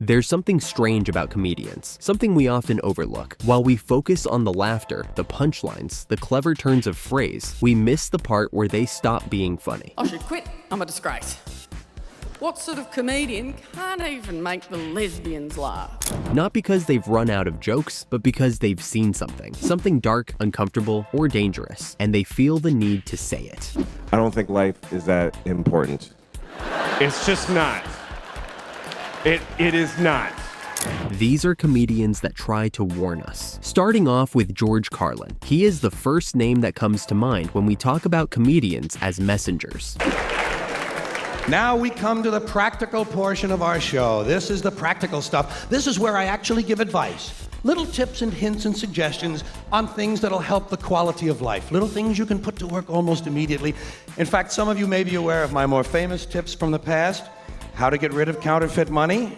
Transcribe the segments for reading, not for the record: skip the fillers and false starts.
There's something strange about comedians, something we often overlook. While we focus on the laughter, the punchlines, the clever turns of phrase, we miss the part where they stop being funny. I should quit. I'm a disgrace. What sort of comedian can't even make the lesbians laugh? Not because they've run out of jokes, but because they've seen something dark, uncomfortable, or dangerous, and they feel the need to say it. I don't think life is that important. It's just not. It is not. These are comedians that try to warn us. Starting off with George Carlin. He is the first name that comes to mind when we talk about comedians as messengers. Now we come to the practical portion of our show. This is the practical stuff. This is where I actually give advice. Little tips and hints and suggestions on things that'll help the quality of life. Little things you can put to work almost immediately. In fact, some of you may be aware of my more famous tips from the past. How to get rid of counterfeit money?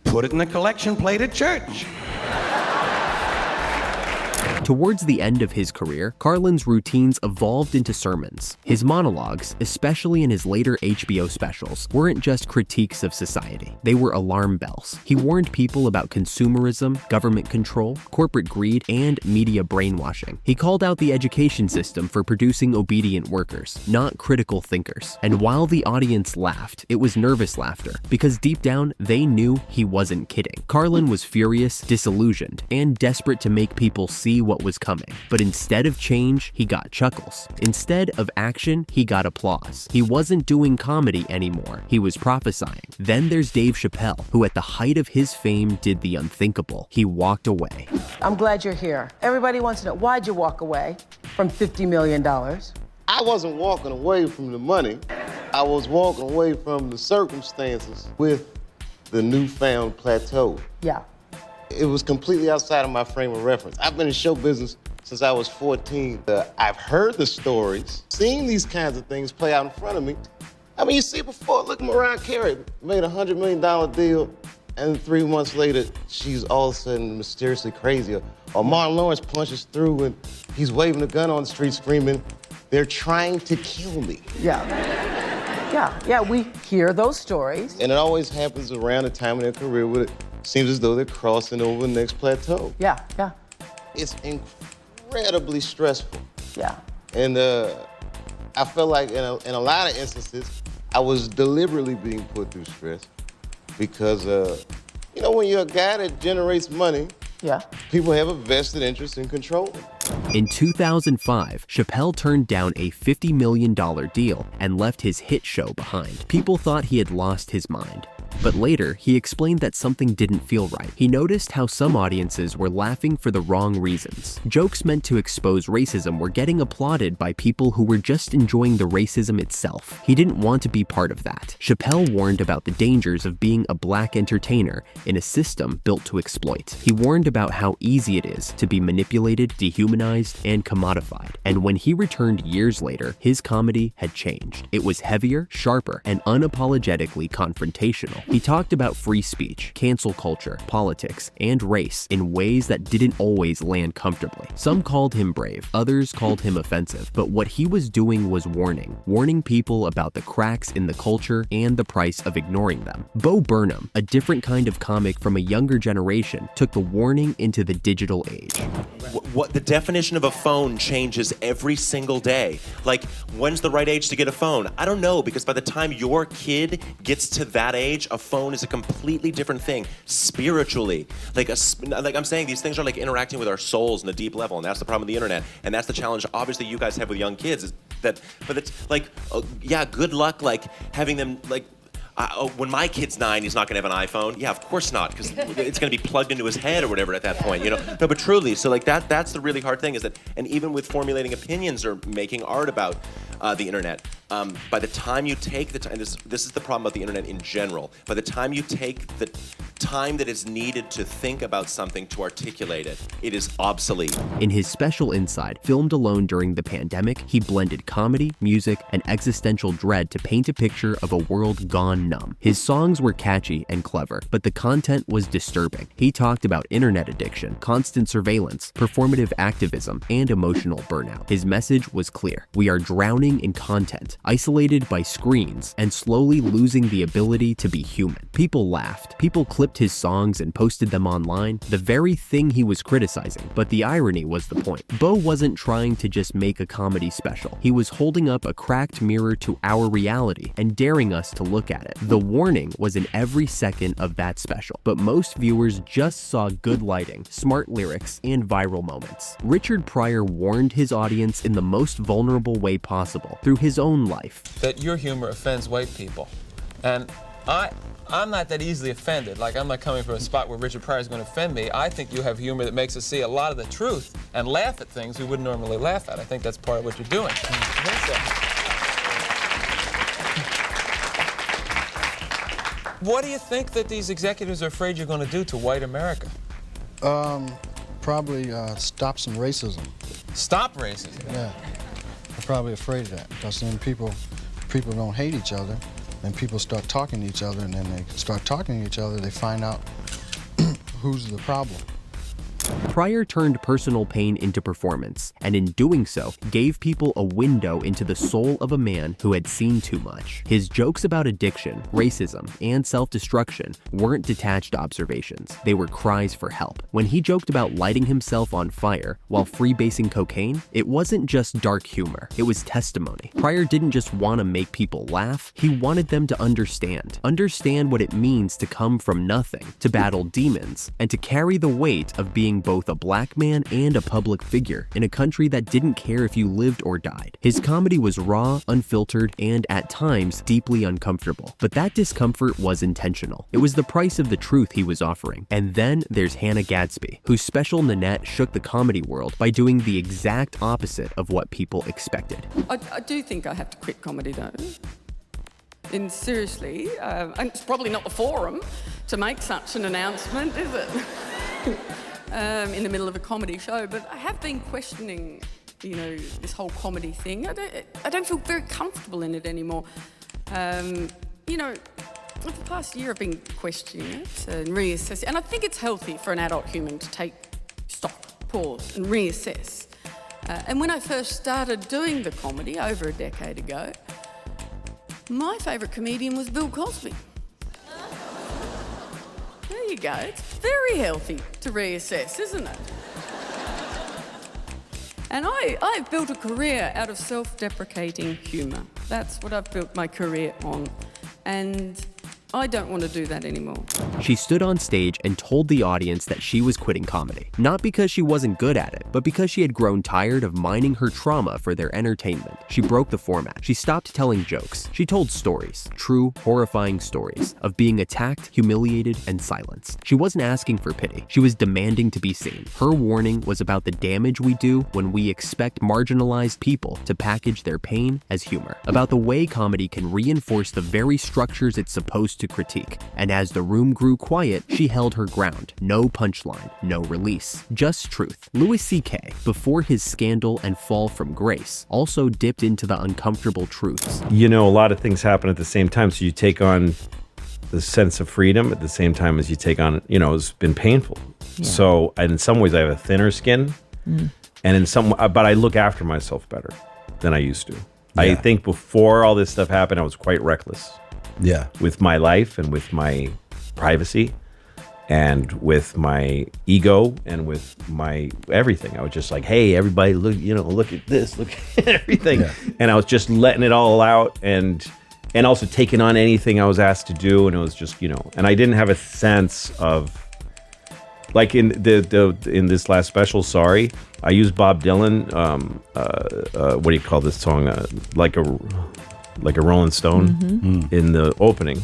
Put it in the collection plate at church. Towards the end of his career, Carlin's routines evolved into sermons. His monologues, especially in his later HBO specials, weren't just critiques of society. They were alarm bells. He warned people about consumerism, government control, corporate greed, and media brainwashing. He called out the education system for producing obedient workers, not critical thinkers. And while the audience laughed, it was nervous laughter, because deep down, they knew he wasn't kidding. Carlin was furious, disillusioned, and desperate to make people see what was coming. But instead of change, he got chuckles. Instead of action, he got applause. He wasn't doing comedy anymore. He was prophesying. Then there's Dave Chappelle, who at the height of his fame did the unthinkable. He walked away. I'm glad you're here. Everybody wants to know, why'd you walk away from $50 million? I wasn't walking away from the money. I was walking away from the circumstances with the newfound plateau. Yeah. It was completely outside of my frame of reference. I've been in show business since I was 14. I've heard the stories, seen these kinds of things play out in front of me. I mean, you see it before. Look, Mariah Carey made a $100 million deal, and 3 months later, she's all of a sudden mysteriously crazy. Or Martin Lawrence punches through, and he's waving a gun on the street screaming, "They're trying to kill me." Yeah, we hear those stories. And it always happens around the time of their career where it seems as though they're crossing over the next plateau. Yeah. It's incredibly stressful. Yeah. And I felt like in a lot of instances, I was deliberately being put through stress because, when you're a guy that generates money, yeah, people have a vested interest in controlling. In 2005, Chappelle turned down a $50 million deal and left his hit show behind. People thought he had lost his mind. But later, he explained that something didn't feel right. He noticed how some audiences were laughing for the wrong reasons. Jokes meant to expose racism were getting applauded by people who were just enjoying the racism itself. He didn't want to be part of that. Chappelle warned about the dangers of being a black entertainer in a system built to exploit. He warned about how easy it is to be manipulated, dehumanized, and commodified. And when he returned years later, his comedy had changed. It was heavier, sharper, and unapologetically confrontational. He talked about free speech, cancel culture, politics, and race in ways that didn't always land comfortably. Some called him brave, others called him offensive, but what he was doing was warning people about the cracks in the culture and the price of ignoring them. Burnham, a different kind of comic from a younger generation, took the warning into the digital age. What the definition of a phone changes every single day. Like, when's the right age to get a phone? I don't know, because by the time your kid gets to that age, a phone is a completely different thing spiritually. Like I'm saying, these things are like interacting with our souls on a deep level, and that's the problem with the internet, and that's the challenge obviously you guys have with young kids. Is that, but it's like, good luck like having them like. When my kid's 9, he's not gonna have an iPhone. Yeah, of course not, because it's gonna be plugged into his head or whatever at that point, No, but truly, so like that's the really hard thing is that, and even with formulating opinions or making art about the internet, by the time you take the time, this is the problem about the internet in general. By the time you take time that is needed to think about something, to articulate it, it is obsolete. In his special Inside, filmed alone during the pandemic, he blended comedy, music, and existential dread to paint a picture of a world gone numb. His songs were catchy and clever, but the content was disturbing. He talked about internet addiction, constant surveillance, performative activism, and emotional burnout. His message was clear. We are drowning in content, isolated by screens, and slowly losing the ability to be human. People laughed. People clipped his songs and posted them online, the very thing he was criticizing. But the irony was the point. Bo wasn't trying to just make a comedy special. He was holding up a cracked mirror to our reality and daring us to look at it. The warning was in every second of that special, but most viewers just saw good lighting, smart lyrics, and viral moments. Richard Pryor warned his audience in the most vulnerable way possible, through his own life. That your humor offends white people. And I'm not that easily offended. Like, I'm not coming from a spot where Richard Pryor is going to offend me. I think you have humor that makes us see a lot of the truth and laugh at things we wouldn't normally laugh at. I think that's part of what you're doing. What do you think that these executives are afraid you're going to do to white America? Probably stop some racism. Stop racism? Yeah, I'm probably afraid of that, because then people don't hate each other, and people start talking to each other, and then they start talking to each other, they find out who's the problem. Pryor turned personal pain into performance, and in doing so, gave people a window into the soul of a man who had seen too much. His jokes about addiction, racism, and self-destruction weren't detached observations. They were cries for help. When he joked about lighting himself on fire while freebasing cocaine, it wasn't just dark humor, it was testimony. Pryor didn't just want to make people laugh, he wanted them to understand. Understand what it means to come from nothing, to battle demons, and to carry the weight of being both a black man and a public figure in a country that didn't care if you lived or died. His comedy was raw, unfiltered, and at times deeply uncomfortable. But that discomfort was intentional. It was the price of the truth he was offering. And then there's Hannah Gadsby, whose special Nanette shook the comedy world by doing the exact opposite of what people expected. I do think I have to quit comedy though. And seriously, and it's probably not the forum to make such an announcement, is it? In the middle of a comedy show, but I have been questioning, this whole comedy thing. I don't feel very comfortable in it anymore. For the past year I've been questioning it and reassessing, and I think it's healthy for an adult human to take stock, pause, and reassess. And when I first started doing the comedy over a decade ago, my favourite comedian was Bill Cosby. There you go. It's very healthy to reassess, isn't it? And I've built a career out of self-deprecating humour. That's what I've built my career on. And I don't want to do that anymore. She stood on stage and told the audience that she was quitting comedy. Not because she wasn't good at it, but because she had grown tired of mining her trauma for their entertainment. She broke the format. She stopped telling jokes. She told stories, true, horrifying stories, of being attacked, humiliated, and silenced. She wasn't asking for pity. She was demanding to be seen. Her warning was about the damage we do when we expect marginalized people to package their pain as humor. About the way comedy can reinforce the very structures it's supposed to critique. And as the room grew quiet, she held her ground. No punchline, no release, just truth. Louis C.K., before his scandal and fall from grace, also dipped into the uncomfortable truths. A lot of things happen at the same time, so you take on the sense of freedom at the same time as you take on, it's been painful. Yeah. So in some ways I have a thinner skin, and but I look after myself better than I used to. Yeah. I think before all this stuff happened, I was quite reckless. Yeah, with my life and with my privacy and with my ego and with my everything. I was just like, hey, everybody, look at this, look at everything. Yeah. And I was just letting it all out and also taking on anything I was asked to do. And it was just, and I didn't have a sense of, like in in this last special, Sorry, I used Bob Dylan, what do you call this song? Like a Rolling Stone in the opening,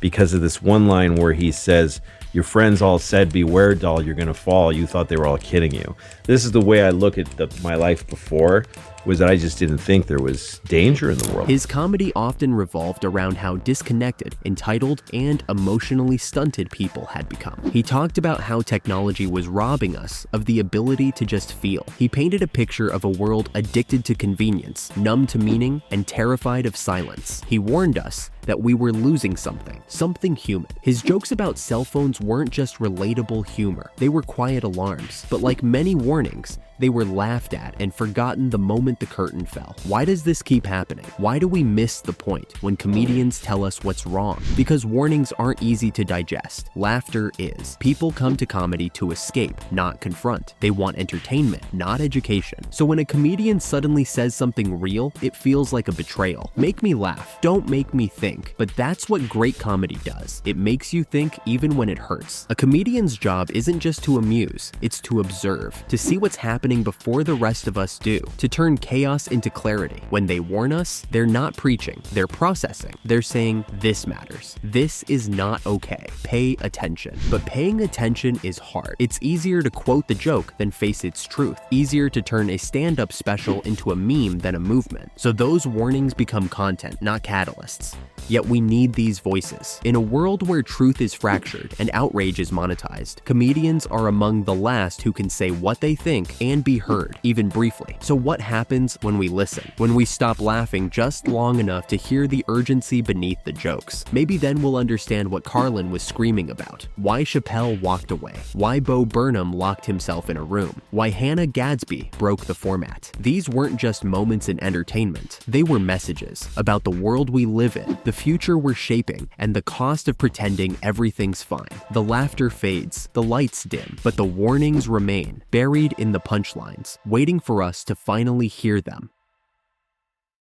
because of this one line where he says, your friends all said, beware, doll, you're gonna fall. You thought they were all kidding you. This is the way I look at my life before. was that I just didn't think there was danger in the world. His comedy often revolved around how disconnected, entitled, and emotionally stunted people had become. He talked about how technology was robbing us of the ability to just feel. He painted a picture of a world addicted to convenience, numb to meaning, and terrified of silence. He warned us that we were losing something human. His jokes about cell phones weren't just relatable humor, they were quiet alarms. But like many warnings, they were laughed at and forgotten the moment the curtain fell. Why does this keep happening? Why do we miss the point when comedians tell us what's wrong? Because warnings aren't easy to digest. Laughter is. People come to comedy to escape, not confront. They want entertainment, not education. So when a comedian suddenly says something real, it feels like a betrayal. Make me laugh, don't make me think. But that's what great comedy does. It makes you think even when it hurts. A comedian's job isn't just to amuse, it's to observe, to see what's happening before the rest of us do, to turn chaos into clarity. When they warn us, they're not preaching, they're processing. They're saying, this matters. This is not okay. Pay attention. But paying attention is hard. It's easier to quote the joke than face its truth. Easier to turn a stand-up special into a meme than a movement. So those warnings become content, not catalysts. Yet we need these voices. In a world where truth is fractured and outrage is monetized, comedians are among the last who can say what they think and be heard, even briefly. So what happens when we listen? When we stop laughing just long enough to hear the urgency beneath the jokes? Maybe then we'll understand what Carlin was screaming about, why Chappelle walked away, why Burnham locked himself in a room, why Gadsby broke the format. These weren't just moments in entertainment, they were messages about the world we live in, the future we're shaping, and the cost of pretending everything's fine. The laughter fades, the lights dim, but the warnings remain, buried in the punchlines, waiting for us to finally hear them.